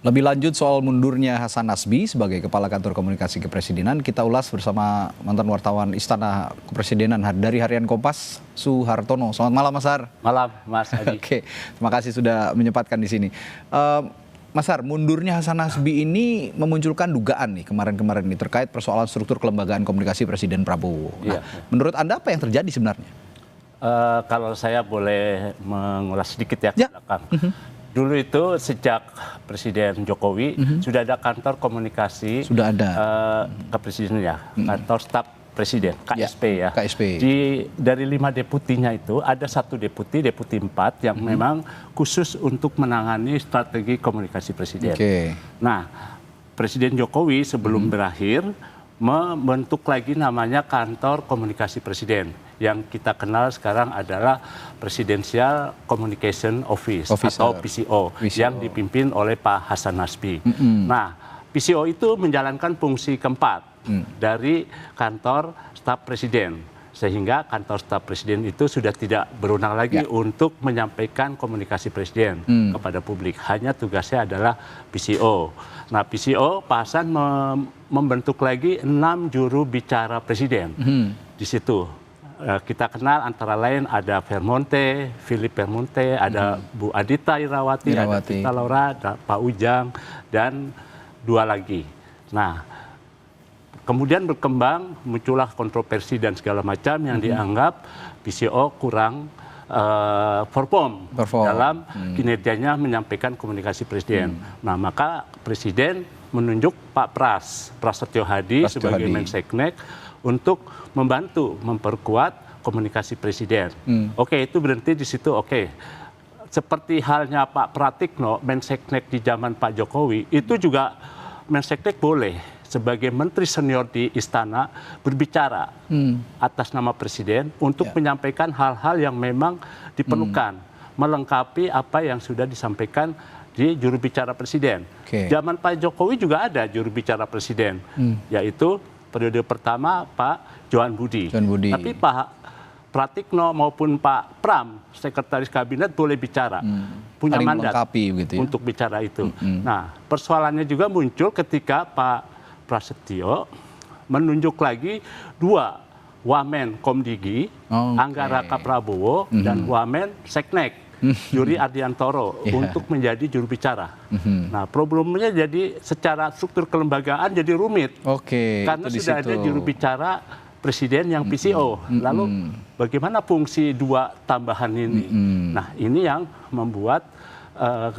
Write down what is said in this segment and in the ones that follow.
Lebih lanjut soal mundurnya Hasan Nasbi sebagai Kepala Kantor Komunikasi Kepresidenan, kita ulas bersama mantan wartawan Istana Kepresidenan dari Harian Kompas, Suhartono. Selamat malam, Mas Har. Malam, Mas Adi. Oke, terima kasih sudah menyempatkan di sini. Mas Har, mundurnya Hasan Nasbi ini memunculkan dugaan nih kemarin-kemarin ini terkait persoalan struktur kelembagaan komunikasi Presiden Prabowo. Nah, menurut Anda apa yang terjadi sebenarnya? Kalau saya boleh mengulas sedikit ya ke belakang. Dulu itu sejak Presiden Jokowi sudah ada kantor komunikasi kepresidenan ya, kantor staf presiden, KSP ya. KSP. Dari 5 deputinya itu ada 1 deputi 4 yang memang khusus untuk menangani strategi komunikasi presiden. Nah, Presiden Jokowi sebelum berakhir membentuk lagi namanya kantor komunikasi presiden yang kita kenal sekarang adalah Presidential Communication Office atau PCO yang dipimpin oleh Pak Hasan Nasbi. Nah, PCO itu menjalankan fungsi keempat dari kantor staf presiden, sehingga kantor staf presiden itu sudah tidak berwenang lagi untuk menyampaikan komunikasi presiden kepada publik. Hanya tugasnya adalah PCO. Nah, PCO Pak Hasan membentuk lagi 6 juru bicara presiden. Di situ kita kenal antara lain ada Philip Vermonte, ada Bu Adita Irawati, ada Tita Laura, ada Pak Ujang, dan 2 lagi. Nah, kemudian berkembang, muncullah kontroversi dan segala macam yang dianggap PCO kurang perform dalam kinerjanya menyampaikan komunikasi presiden. Nah, maka Presiden menunjuk Pak Prasetyo Hadi sebagai Menseknek untuk membantu memperkuat komunikasi presiden. Oke, itu berhenti di situ. Oke. Seperti halnya Pak Pratikno, Menseknek di zaman Pak Jokowi, itu juga Menseknek boleh sebagai menteri senior di istana berbicara atas nama presiden untuk menyampaikan hal-hal yang memang diperlukan, melengkapi apa yang sudah disampaikan di juru bicara presiden. Zaman Pak Jokowi juga ada juru bicara presiden, yaitu periode pertama Pak Johan Budi. Tapi Pak Pratikno maupun Pak Pram, sekretaris kabinet boleh bicara, punya mandat untuk bicara itu. Nah, persoalannya juga muncul ketika Pak Prasetyo menunjuk lagi 2 Wamen Komdigi, Angga Raka Prabowo, dan Wamen Seknek, Yuri Ardiantoro, untuk menjadi juru bicara. Nah, problemnya jadi secara struktur kelembagaan jadi rumit. Karena sudah ada juru bicara presiden yang PCO. Lalu bagaimana fungsi 2 tambahan ini? Nah, ini yang membuat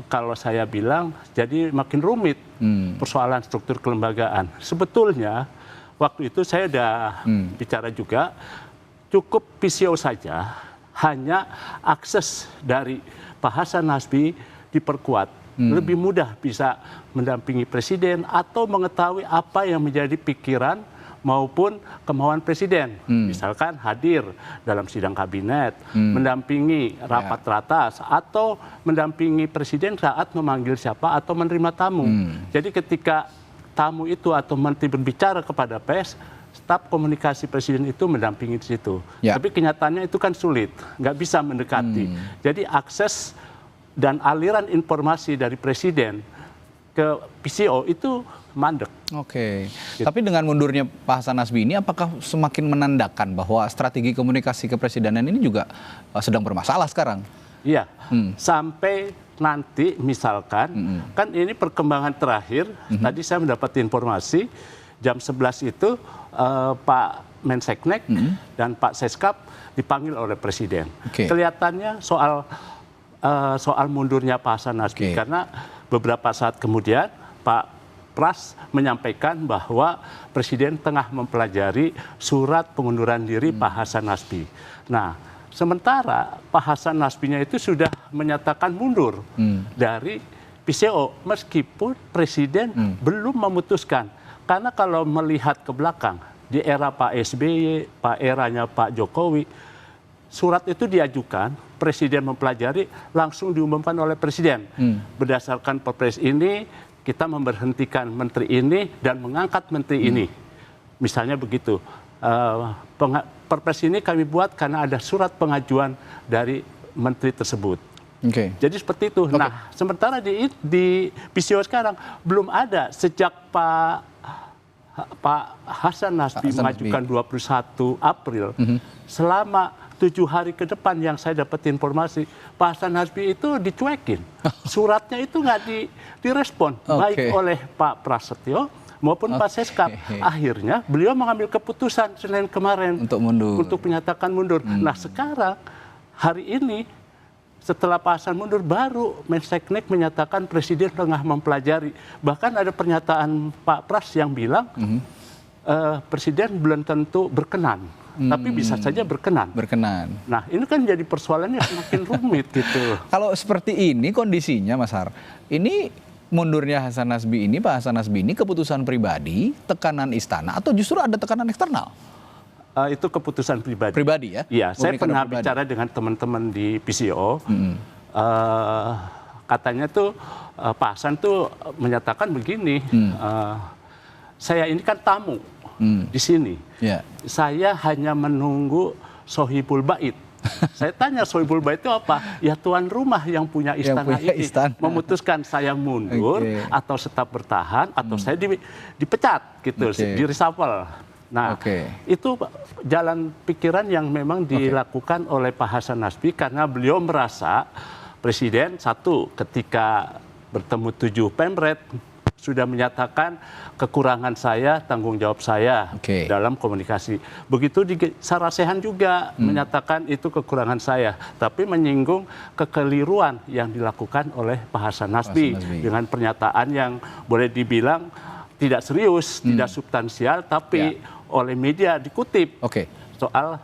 kalau saya bilang jadi makin rumit persoalan struktur kelembagaan. Sebetulnya waktu itu saya sudah bicara juga, cukup PCO saja, hanya akses dari Pak Hasan Nasbi diperkuat. Lebih mudah bisa mendampingi presiden atau mengetahui apa yang menjadi pikiran maupun kemauan presiden. Misalkan hadir dalam sidang kabinet, mendampingi rapat teratas, atau mendampingi presiden saat memanggil siapa atau menerima tamu. Jadi ketika tamu itu atau menteri berbicara kepada pers, staf komunikasi presiden itu mendampingi di situ. Tapi kenyataannya itu kan sulit, nggak bisa mendekati. Jadi akses dan aliran informasi dari presiden ke PCO itu mandek. Tapi dengan mundurnya Pak Hasan Nasbi ini, apakah semakin menandakan bahwa strategi komunikasi kepresidenan ini juga sedang bermasalah sekarang? Iya, sampai nanti misalkan, kan ini perkembangan terakhir, tadi saya mendapat informasi, jam 11 itu Pak Menseknek dan Pak Seskap dipanggil oleh Presiden. Kelihatannya soal mundurnya Pak Hasan Nasbi, karena beberapa saat kemudian Pak Pras menyampaikan bahwa Presiden tengah mempelajari surat pengunduran diri Pak Hasan Nasbi. Nah, sementara Pak Hasan Nasbinya itu sudah menyatakan mundur dari PCO, meskipun Presiden belum memutuskan. Karena kalau melihat ke belakang, di era Pak SBY, eranya Pak Jokowi, surat itu diajukan, Presiden mempelajari, langsung diumumkan oleh Presiden. Berdasarkan Perpres ini, kita memberhentikan menteri ini dan mengangkat menteri ini. Misalnya begitu. Perpres ini kami buat karena ada surat pengajuan dari menteri tersebut. Jadi seperti itu. Nah, sementara di PCO sekarang belum ada sejak Pak Hasan Nasbi mengajukan 21 April. Selama 7 hari ke depan yang saya dapat informasi, Pak Hasan Nasbi itu dicuekin. Suratnya itu nggak direspon, baik oleh Pak Prasetyo maupun Pak Seskap. Akhirnya beliau mengambil keputusan Senin kemarin untuk menyatakan mundur. Nah sekarang hari ini setelah Pak Hasan mundur baru Menseknek menyatakan Presiden tengah mempelajari. Bahkan ada pernyataan Pak Pras yang bilang Presiden belum tentu berkenan. Tapi bisa saja berkenan. Nah ini kan jadi persoalannya semakin rumit gitu. Kalau seperti ini kondisinya Mas Har, ini mundurnya Hasan Nasbi ini, Pak Hasan Nasbi ini keputusan pribadi, tekanan istana, atau justru ada tekanan eksternal? Itu keputusan pribadi. Pribadi ya? Iya, saya pernah bicara dengan teman-teman di PCO. Katanya tuh Pak Hasan tuh menyatakan begini, saya ini kan tamu di sini. Saya hanya menunggu Sohibul Bait. Saya tanya Sohibul Bait itu apa? Ya tuan rumah yang punya istana ini memutuskan saya mundur atau tetap bertahan atau saya dipecat gitu, di reshuffle. Nah, itu jalan pikiran yang memang dilakukan oleh Pak Hasan Nasbi karena beliau merasa Presiden satu ketika bertemu 7 Pemret sudah menyatakan kekurangan saya, tanggung jawab saya dalam komunikasi. Begitu di Sarasehan juga menyatakan itu kekurangan saya, tapi menyinggung kekeliruan yang dilakukan oleh Pak Hasan Nasbi dengan pernyataan yang boleh dibilang tidak serius, tidak substansial, tapi oleh media dikutip soal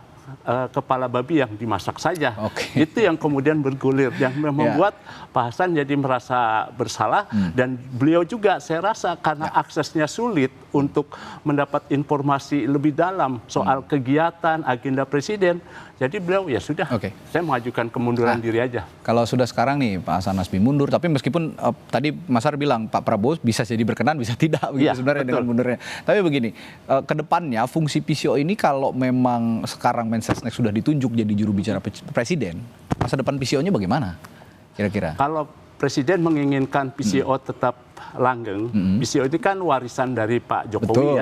kepala babi yang dimasak saja. Itu yang kemudian bergulir, yang membuat Pak Hasan jadi merasa bersalah dan beliau juga saya rasa karena aksesnya sulit untuk mendapat informasi lebih dalam soal kegiatan agenda Presiden. Jadi beliau ya sudah, saya mengajukan kemunduran diri aja. Kalau sudah sekarang nih Pak Hasan Nasbi mundur, tapi meskipun tadi Mas Har bilang Pak Prabowo bisa jadi berkenan, bisa tidak begitu sebenarnya dengan mundurnya. Tapi begini, ke depannya fungsi PCO ini kalau memang sekarang Mensesnek sudah ditunjuk jadi juru bicara Presiden, masa depan PCO-nya bagaimana kira-kira? Kalau Presiden menginginkan PCO tetap langgeng, PCO ini kan warisan dari Pak Jokowi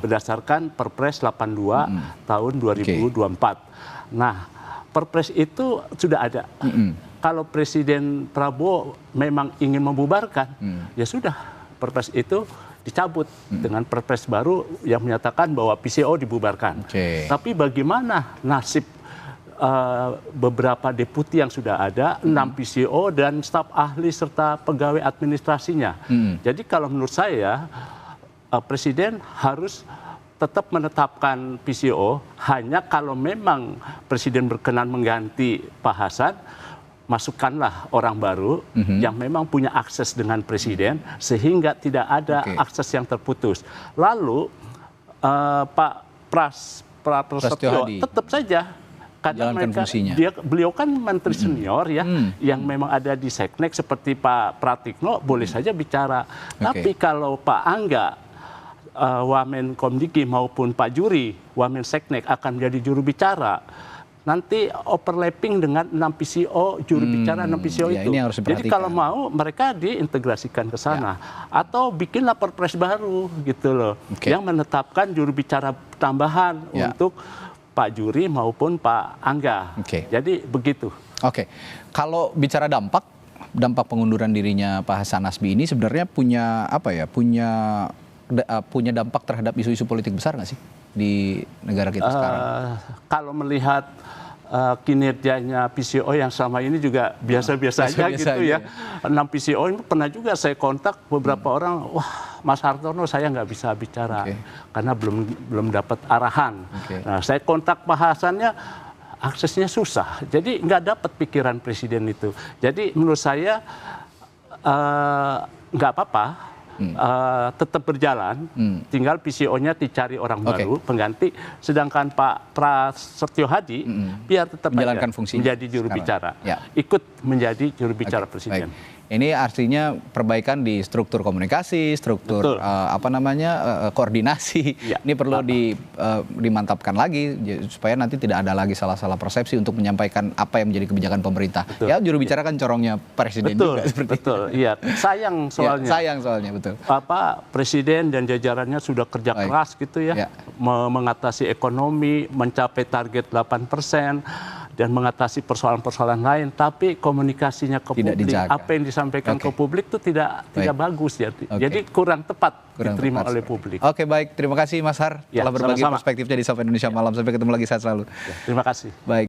berdasarkan Perpres 82 tahun 2024. Nah, Perpres itu sudah ada. Kalau Presiden Prabowo memang ingin membubarkan, ya sudah, Perpres itu dicabut dengan Perpres baru yang menyatakan bahwa PCO dibubarkan. Tapi bagaimana nasib beberapa deputi yang sudah ada, 6 PCO dan staf ahli serta pegawai administrasinya. Jadi kalau menurut saya, Presiden harus tetap menetapkan PCO hanya kalau memang Presiden berkenan mengganti Pak Hasan, masukkanlah orang baru yang memang punya akses dengan Presiden sehingga tidak ada akses yang terputus. Lalu Pak Prasetyo tetap saja karena beliau kan menteri senior ya, yang memang ada di Seknek seperti Pak Pratikno boleh saja bicara. Tapi kalau Pak Angga Wamen Komdiki maupun Pak Juri, Wamen Seknek akan menjadi juru bicara. Nanti overlapping dengan 6 PCO, juru bicara 6 PCO itu. Jadi kalau mau mereka diintegrasikan ke sana. Atau bikinlah Perpres baru gitu loh. Yang menetapkan juru bicara tambahan untuk Pak Juri maupun Pak Angga. Jadi begitu. Kalau bicara dampak pengunduran dirinya Pak Hasan Nasbi ini sebenarnya punya apa ya? Punya dampak terhadap isu-isu politik besar nggak sih di negara kita sekarang? Kalau melihat kinerjanya PCO yang selama ini juga biasa-biasa aja gitu ya. 6 PCO ini pernah juga saya kontak beberapa orang, wah Mas Hartono saya nggak bisa bicara karena belum dapat arahan. Nah saya kontak Pak Hasannya, aksesnya susah, jadi nggak dapat pikiran Presiden itu. Jadi menurut saya nggak apa-apa. Tetap berjalan, tinggal PCO-nya dicari orang baru, pengganti. Sedangkan Pak Prasetyo Hadi, biar tetap menjalankan fungsinya menjadi juru bicara, ikut menjadi juru bicara Presiden. Ini artinya perbaikan di struktur komunikasi, struktur koordinasi. Ya. Ini perlu dimantapkan lagi supaya nanti tidak ada lagi salah-salah persepsi untuk menyampaikan apa yang menjadi kebijakan pemerintah. Betul. Ya, juru bicara kan corongnya presiden juga seperti itu. Iya, sayang soalnya. Ya, sayang soalnya, betul. Presiden dan jajarannya sudah kerja keras gitu ya, mengatasi ekonomi, mencapai target 8%. Dan mengatasi persoalan-persoalan lain, tapi komunikasinya ke publik, apa yang disampaikan ke publik itu tidak bagus ya. Jadi kurang tepat diterima oleh publik. Oke, baik. Terima kasih Mas Har telah berbagi perspektifnya di Sapa Indonesia Malam. Sampai ketemu lagi, sehat selalu. Terima kasih. Baik.